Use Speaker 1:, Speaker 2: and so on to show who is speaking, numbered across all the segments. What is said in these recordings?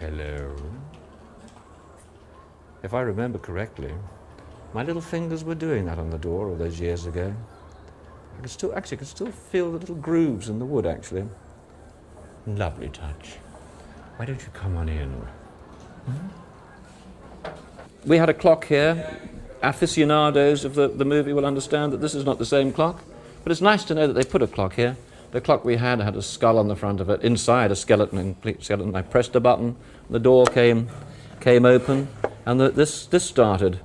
Speaker 1: Hello. If I remember correctly, my little fingers were doing that on the door all those years ago. I could still feel the little grooves in the wood, actually. Lovely touch. Why don't you come on in? We had a clock here. Aficionados of the movie will understand that this is not the same clock, but it's nice to know that they put a clock here. The clock we had a skull on the front of it, inside a complete skeleton. I pressed a button, the door came open, and this started.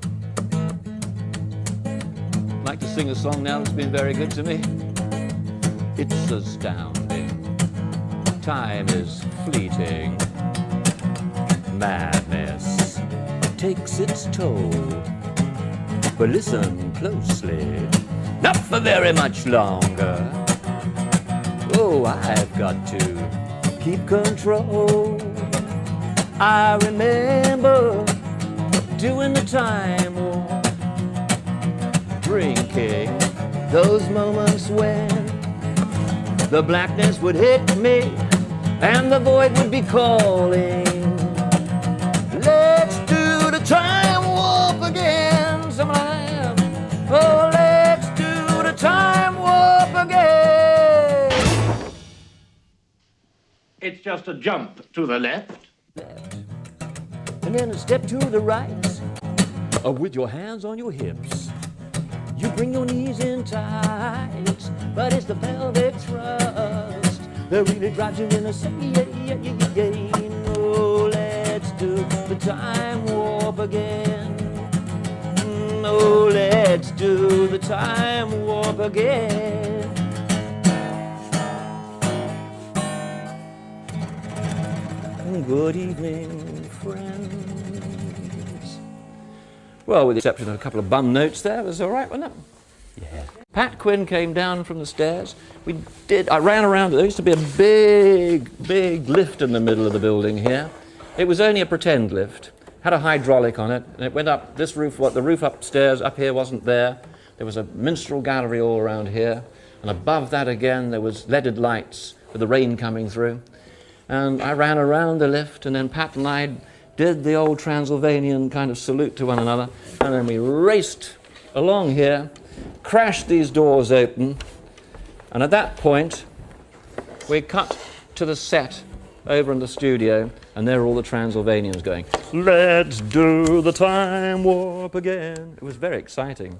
Speaker 1: I'd like to sing a song now that's been very good to me. It's astounding. Time is fleeting. Madness takes its toll. But listen closely, not for very much longer. Oh, I've got to keep control. I remember doing the time warp, drinking those moments when the blackness would hit me and the void would be calling. Let's do the time warp again sometime. Oh, let's do the time warp again.
Speaker 2: It's just a jump to the left.
Speaker 1: And then a step to the right. With your hands on your hips. You bring your knees in tight. But it's the pelvic thrust that really drives you in a say. Oh, let's do the time warp again. Oh, let's do the time warp again. Good evening, friends. Well, with the exception of a couple of bum notes there, it was all right, wasn't it? Yeah. Pat Quinn came down from the stairs. I ran around. There used to be a big lift in the middle of the building here. It was only a pretend lift. Had a hydraulic on it, and it went up this roof. The roof upstairs, up here, wasn't there. There was a minstrel gallery all around here, and above that again there was leaded lights with the rain coming through. And I ran around the lift, and then Pat and I did the old Transylvanian kind of salute to one another, and then we raced along here, crashed these doors open, and at that point we cut to the set over in the studio, and there are all the Transylvanians going, "Let's do the time warp again." It was very exciting.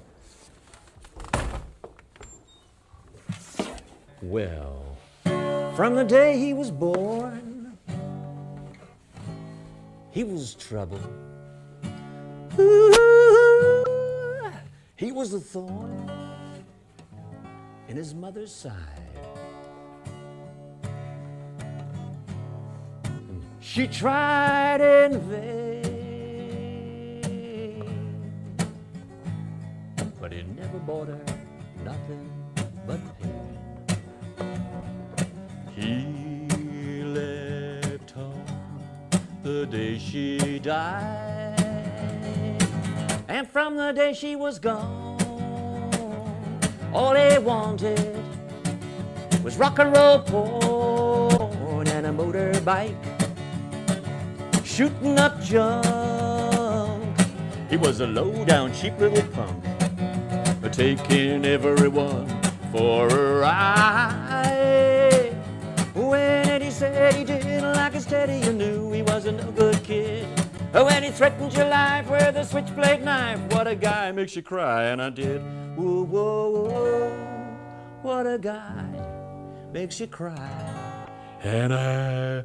Speaker 1: Well, from the day he was born, he was trouble. Ooh, he was the thorn in his mother's side. She tried in vain, but it never bought her nothing but pain. He left home the day she died, and from the day she was gone, all he wanted was rock and roll porn and a motorbike, shooting up junk. He was a low-down, cheap little punk, taking everyone for a ride. When he said he didn't like it steady, you knew he was a no-good kid. When he threatened your life with a switchblade knife, what a guy makes you cry, and I did. Whoa, whoa, whoa, what a guy makes you cry, and I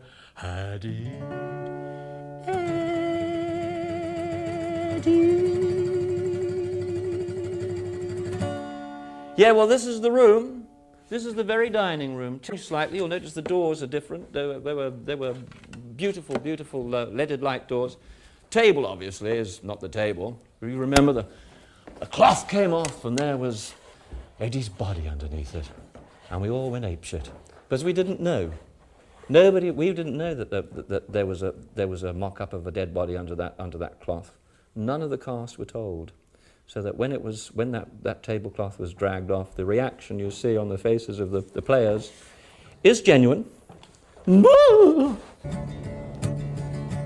Speaker 1: did. Yeah, well, this is the room. This is the very dining room. Slightly, you'll notice the doors are different. They were beautiful, beautiful leaded light doors. Table, obviously, is not the table. You remember the cloth came off, and there was Eddie's body underneath it, and we all went apeshit because we didn't know. We didn't know that there was a mock-up of a dead body under that cloth. None of the cast were told. So that when that tablecloth was dragged off, the reaction you see on the faces of the players is genuine.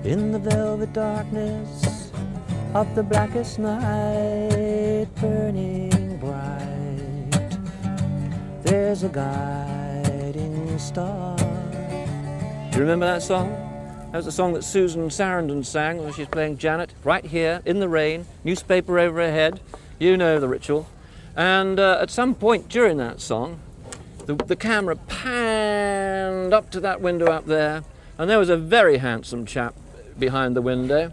Speaker 1: It the darkness of the blackest night, burning bright, there's a guiding star. Do you remember that song? That was the song that Susan Sarandon sang when she was playing Janet, right here, in the rain, newspaper over her head. You know the ritual. And at some point during that song, the camera panned up to that window up there, and there was a very handsome chap behind the window,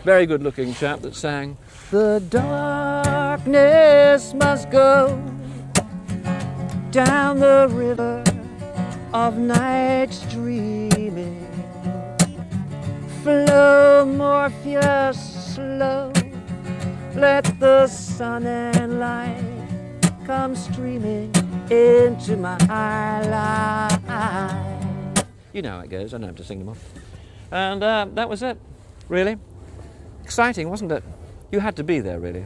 Speaker 1: very good-looking chap that sang, "The darkness must go down the river of night's dreaming. Flow, Morpheus, slow, let the sun and light come streaming into my life." You know how it goes, I don't have to sing them off. And that was it, really. Exciting, wasn't it? You had to be there, really.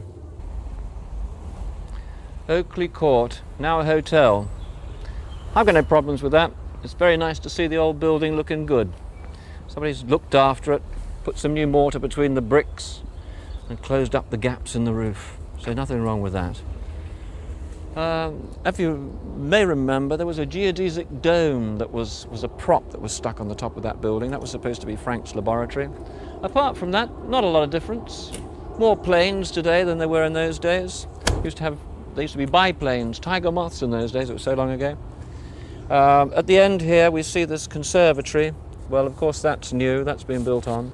Speaker 1: Oakley Court, now a hotel. I've got no problems with that. It's very nice to see the old building looking good. Somebody's looked after it, put some new mortar between the bricks and closed up the gaps in the roof. So nothing wrong with that. If you may remember, there was a geodesic dome that was a prop that was stuck on the top of that building. That was supposed to be Frank's laboratory. Apart from that, not a lot of difference. More planes today than there were in those days. They used to be biplanes, tiger moths in those days, it was so long ago. At the end here we see this conservatory. Well, of course that's new, that's been built on.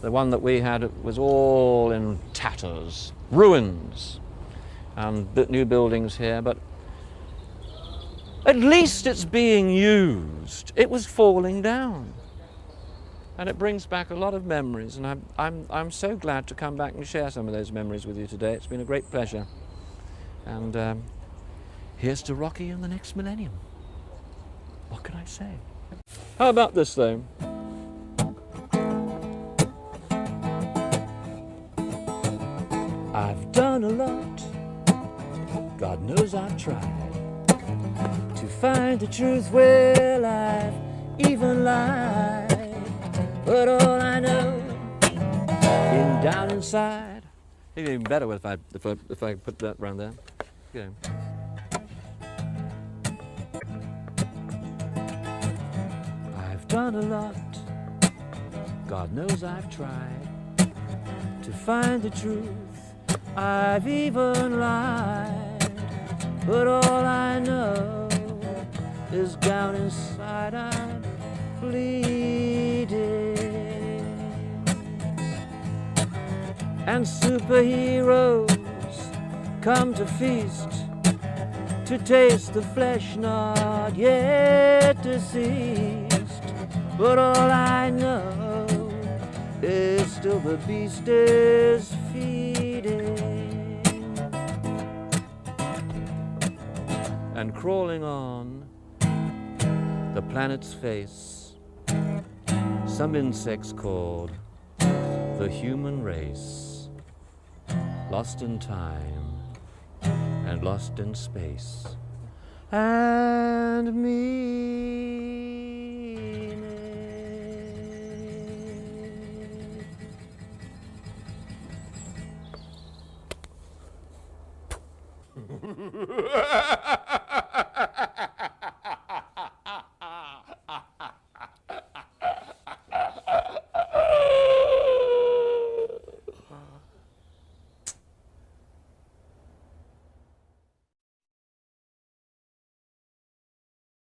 Speaker 1: The one that we had was all in tatters, ruins, and new buildings here, but at least it's being used. It was falling down. And it brings back a lot of memories, and I'm so glad to come back and share some of those memories with you today. It's been a great pleasure. And here's to Rocky in the next millennium. What can I say? How about this, though? I've done a lot, God knows I've tried to find the truth. Well, I've even lied, but all I know, down inside. It'd be even better if I put that round there. You know. I've done a lot, God knows I've tried to find the truth. I've even lied, but all I know is down inside I'm bleeding. And superheroes come to feast, to taste the flesh not yet deceased. But all I know is still the beast is feeding and crawling on the planet's face, some insects called the human race, lost in time and lost in space and meaning.